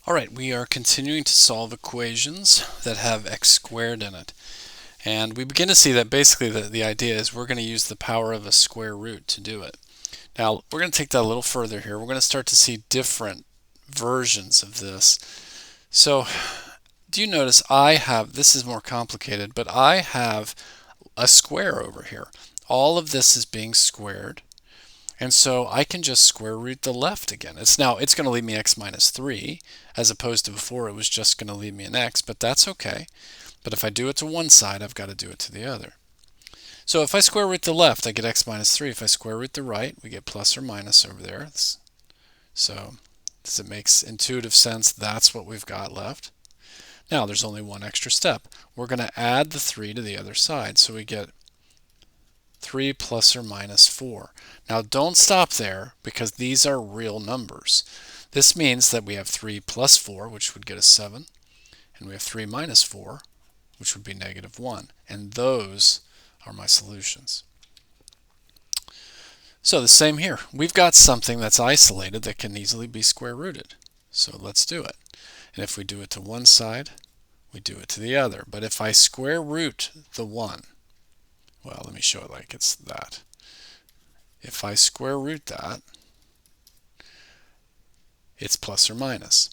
Alright, we are continuing to solve equations that have x squared in it. And we begin to see that basically the idea is we're going to use the power of a square root to do it. Now, we're going to take that a little further here. We're going to start to see different versions of this. So, do you notice this is more complicated, but I have a square over here. All of this is being squared. And so I can just square root the left again. It's going to leave me x minus 3, as opposed to before it was just going to leave me an x, but that's okay. But if I do it to one side, I've got to do it to the other. So if I square root the left, I get x minus 3. If I square root the right, we get plus or minus over there. So does it make intuitive sense? That's what we've got left. Now there's only one extra step. We're going to add the 3 to the other side. So we get 3 plus or minus 4. Now don't stop there because these are real numbers. This means that we have 3 plus 4, which would get us 7, and we have 3 minus 4, which would be negative 1. And those are my solutions. So the same here. We've got something that's isolated that can easily be square rooted. So let's do it. And if we do it to one side, we do it to the other. But if I square root the 1, well, let me show it like it's that. If I square root that, it's plus or minus.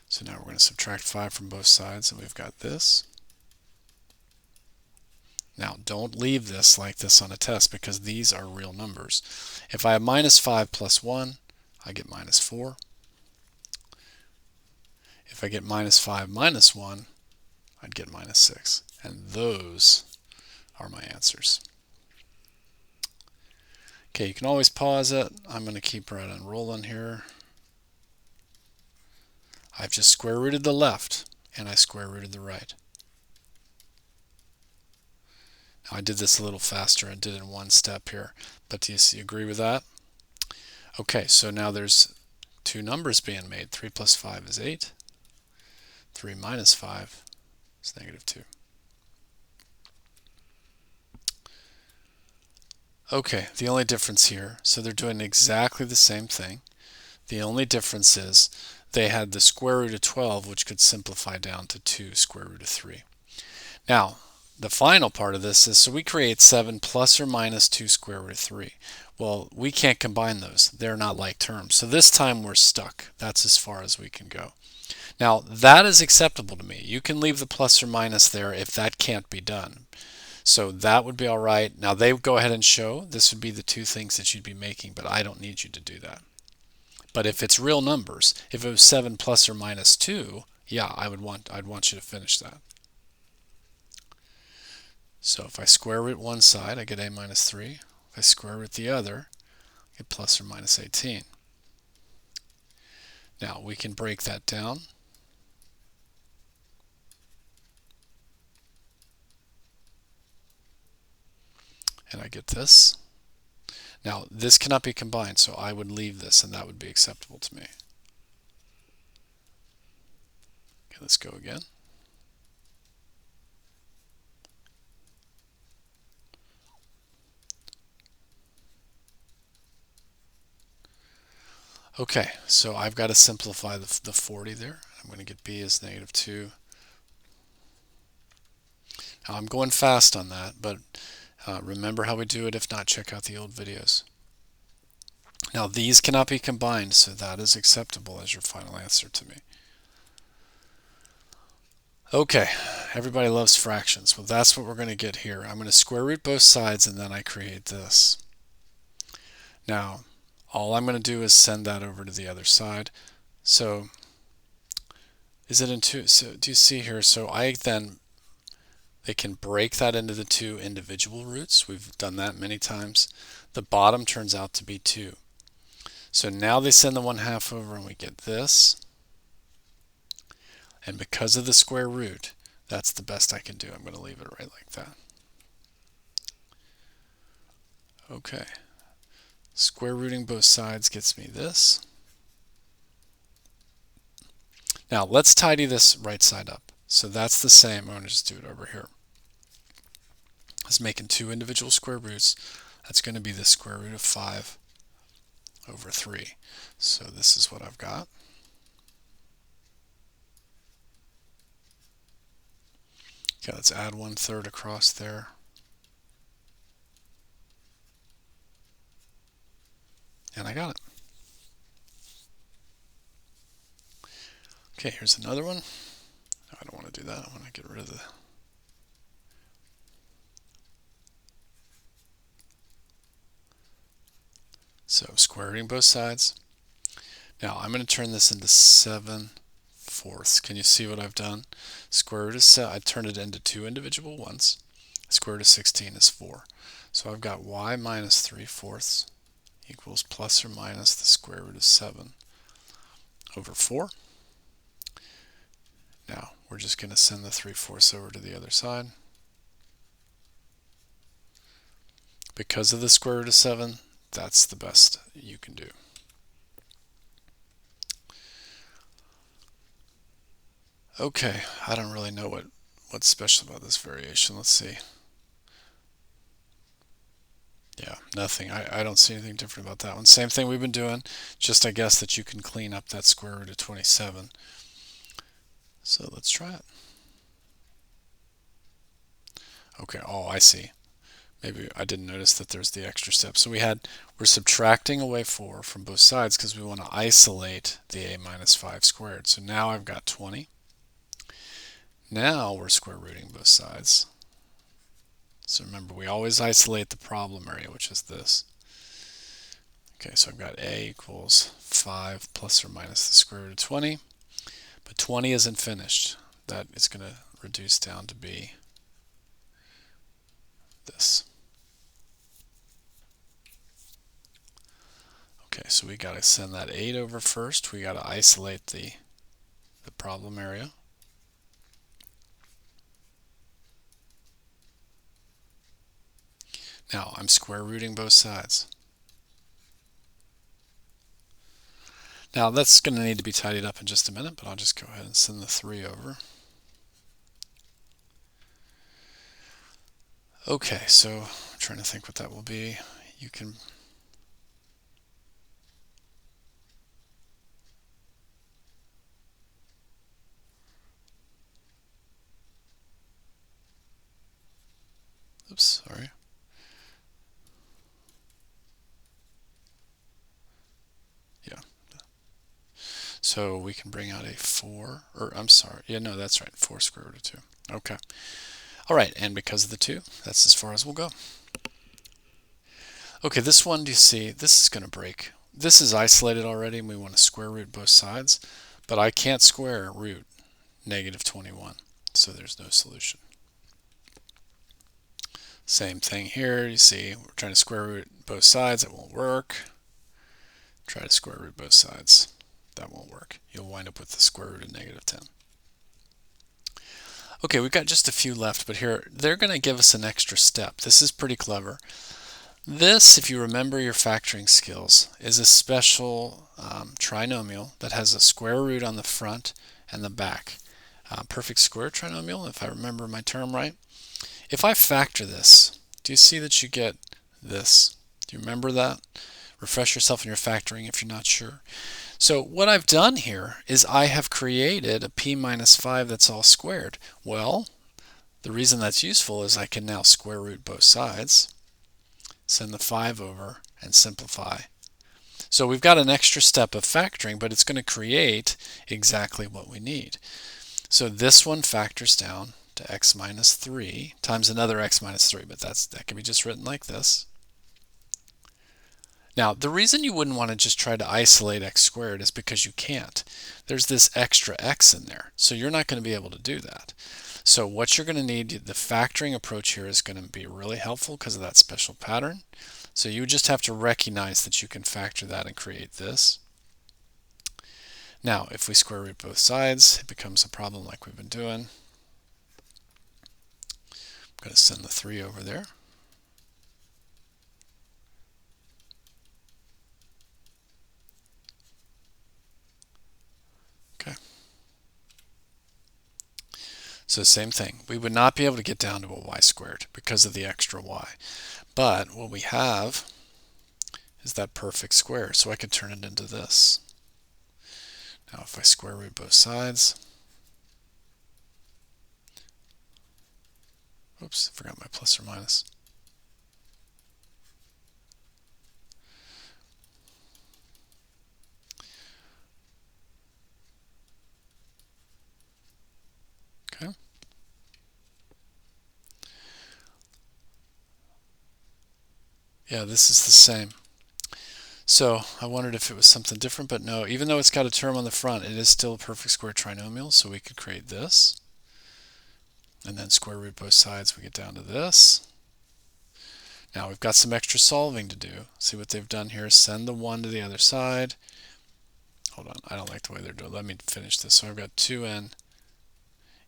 So now we're going to subtract 5 from both sides, and we've got this. Now, don't leave this like this on a test because these are real numbers. If I have minus 5 plus 1, I get minus 4. If I get minus 5 minus 1, I'd get minus 6. And those are my answers. Okay, you can always pause it. I'm going to keep right on rolling here. I've just square rooted the left and I square rooted the right. Now I did this a little faster. I did it in one step here, but do you agree with that? Okay, so now there's two numbers being made. 3 plus 5 is 8. 3 minus 5 is negative 2. Okay, the only difference here, so they're doing exactly the same thing. The only difference is they had the square root of 12, which could simplify down to 2 square root of 3. Now, the final part of this is, so we create 7 plus or minus 2 square root of 3. Well, we can't combine those. They're not like terms. So this time we're stuck. That's as far as we can go. Now, that is acceptable to me. You can leave the plus or minus there if that can't be done. So that would be all right. Now, they would go ahead and show this would be the two things that you'd be making, but I don't need you to do that. But if it's real numbers, if it was 7 plus or minus 2, yeah, I'd want you to finish that. So if I square root one side, I get a minus 3. If I square root the other, I get plus or minus 18. Now we can break that down. And I get this. Now this cannot be combined, so I would leave this and that would be acceptable to me. Okay, let's go again. Okay, so I've got to simplify the 40 there. I'm going to get b as negative 2. Now I'm going fast on that, but remember how we do it. If not, check out the old videos. Now these cannot be combined, so that is acceptable as your final answer to me. Okay, everybody loves fractions. Well, that's what we're going to get here. I'm going to square root both sides and then I create this. Now, all I'm going to do is send that over to the other side. So, is it into, so do you see here? So they can break that into the two individual roots. We've done that many times. The bottom turns out to be 2. So now they send the 1/2 over and we get this. And because of the square root, that's the best I can do. I'm going to leave it right like that. Okay. Square rooting both sides gets me this. Now let's tidy this right side up. So that's the same. I'm going to just do it over here. It's making two individual square roots. That's going to be the square root of 5 over 3. So this is what I've got. Okay, let's add 1/3 across there. And I got it. Okay, here's another one. No, I don't want to do that. I want to get rid of the... So square rooting both sides. Now I'm going to turn this into 7/4. Can you see what I've done? Square root of 7, I turned it into two individual ones. Square root of 16 is 4. So I've got y minus 3/4 equals plus or minus the square root of 7 over 4. Now we're just going to send the 3/4 over to the other side. Because of the square root of 7, that's the best you can do. Okay, I don't really know what's special about this variation. Let's see. Yeah, nothing. I don't see anything different about that one. Same thing we've been doing, just I guess that you can clean up that square root of 27. So let's try it. Okay, oh, I see. Maybe I didn't notice that there's the extra step. So we're subtracting away 4 from both sides because we want to isolate the a minus 5 squared. So now I've got 20. Now we're square rooting both sides. So remember, we always isolate the problem area, which is this. Okay, so I've got a equals 5 plus or minus the square root of 20. But 20 isn't finished. That is going to reduce down to be this. Okay, so we got to send that 8 over first. We got to isolate the problem area. Now I'm square rooting both sides. Now that's going to need to be tidied up in just a minute, but I'll just go ahead and send the 3 over. Okay, so I'm trying to think what that will be. You can... Oops, sorry. Yeah. So we can bring out a 4, or I'm sorry, yeah, no, that's right, 4 square root of 2. Okay. All right, and because of the 2, that's as far as we'll go. Okay, this one, do you see, this is going to break. This is isolated already, and we want to square root both sides, but I can't square root negative 21, so there's no solution. Same thing here, you see, we're trying to square root both sides, it won't work. Try to square root both sides. That won't work. You'll wind up with the square root of negative 10. Okay, we've got just a few left, but here, they're going to give us an extra step. This is pretty clever. This, if you remember your factoring skills, is a special trinomial that has a square root on the front and the back. Perfect square trinomial, if I remember my term right. If I factor this, do you see that you get this? Do you remember that? Refresh yourself in your factoring if you're not sure. So what I've done here is I have created a p minus 5 that's all squared. Well, the reason that's useful is I can now square root both sides, send the 5 over, and simplify. So we've got an extra step of factoring, but it's going to create exactly what we need. So this one factors down to x minus 3 times another x minus 3, but that can be just written like this. Now, the reason you wouldn't want to just try to isolate x squared is because you can't. There's this extra x in there, so you're not going to be able to do that. So what you're going to need, the factoring approach here is going to be really helpful because of that special pattern. So you just have to recognize that you can factor that and create this. Now, if we square root both sides, it becomes a problem like we've been doing. I'm going to send the 3 over there. Okay. So same thing. We would not be able to get down to a y squared because of the extra y. But what we have is that perfect square, so I could turn it into this. Now if I square root both sides, Oops, I forgot my plus or minus. Okay. Yeah, this is the same. So I wondered if it was something different, but no, even though it's got a term on the front, it is still a perfect square trinomial, so we could create this. And then square root both sides, we get down to this. Now we've got some extra solving to do. See what they've done here, send the 1 to the other side. Hold on, I don't like the way they're doing it. Let me finish this. So I've got 2n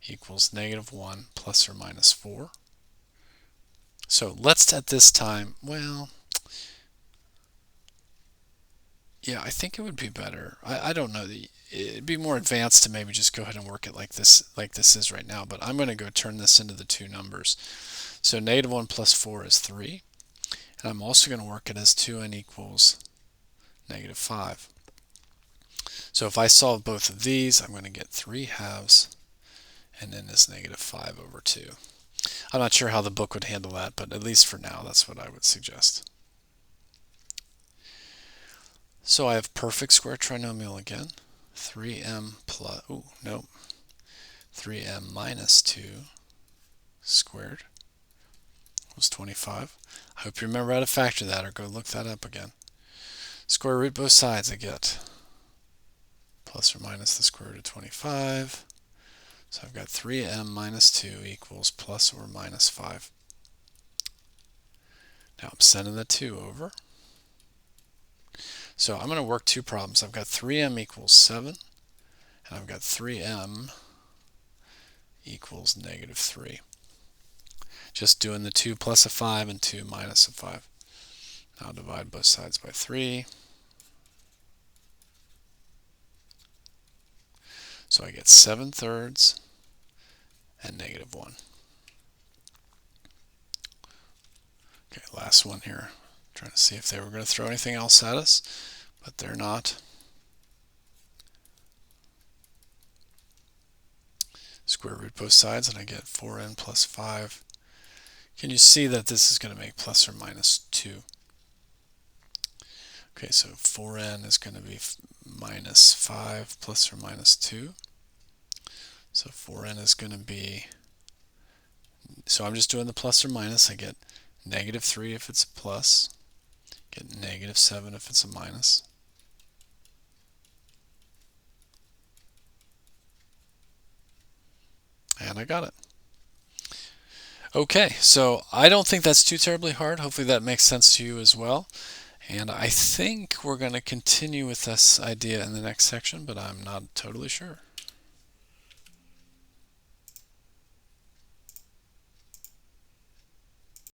equals -1 plus or minus 4. So let's at this time, well, yeah, I think it would be better. I don't know. It'd be more advanced to maybe just go ahead and work it like this is right now. But I'm going to go turn this into the two numbers. So -1 plus 4 is 3. And I'm also going to work it as 2n equals -5. So if I solve both of these, I'm going to get 3/2, and then this -5 over 2. I'm not sure how the book would handle that, but at least for now, that's what I would suggest. So I have perfect square trinomial again. 3m plus, oh, no, 3m minus 2 squared was 25. I hope you remember how to factor that, or go look that up again. Square root both sides, I get plus or minus the square root of 25. So I've got 3m minus 2 equals plus or minus 5. Now I'm sending the 2 over. So I'm going to work two problems. I've got 3m equals 7, and I've got 3m equals -3. Just doing the 2 plus a 5 and 2 minus a 5. Now divide both sides by 3. So I get 7/3 and -1. Okay, last one here. Trying to see if they were going to throw anything else at us, but they're not. Square root both sides, and I get 4n plus 5. Can you see that this is going to make plus or minus 2? Okay, so 4n is going to be minus 5 plus or minus 2. So 4n is going to be, so I'm just doing the plus or minus. I get -3 if it's a plus, get -7 if it's a minus. And I got it. Okay, so I don't think that's too terribly hard. Hopefully that makes sense to you as well. And I think we're going to continue with this idea in the next section, but I'm not totally sure.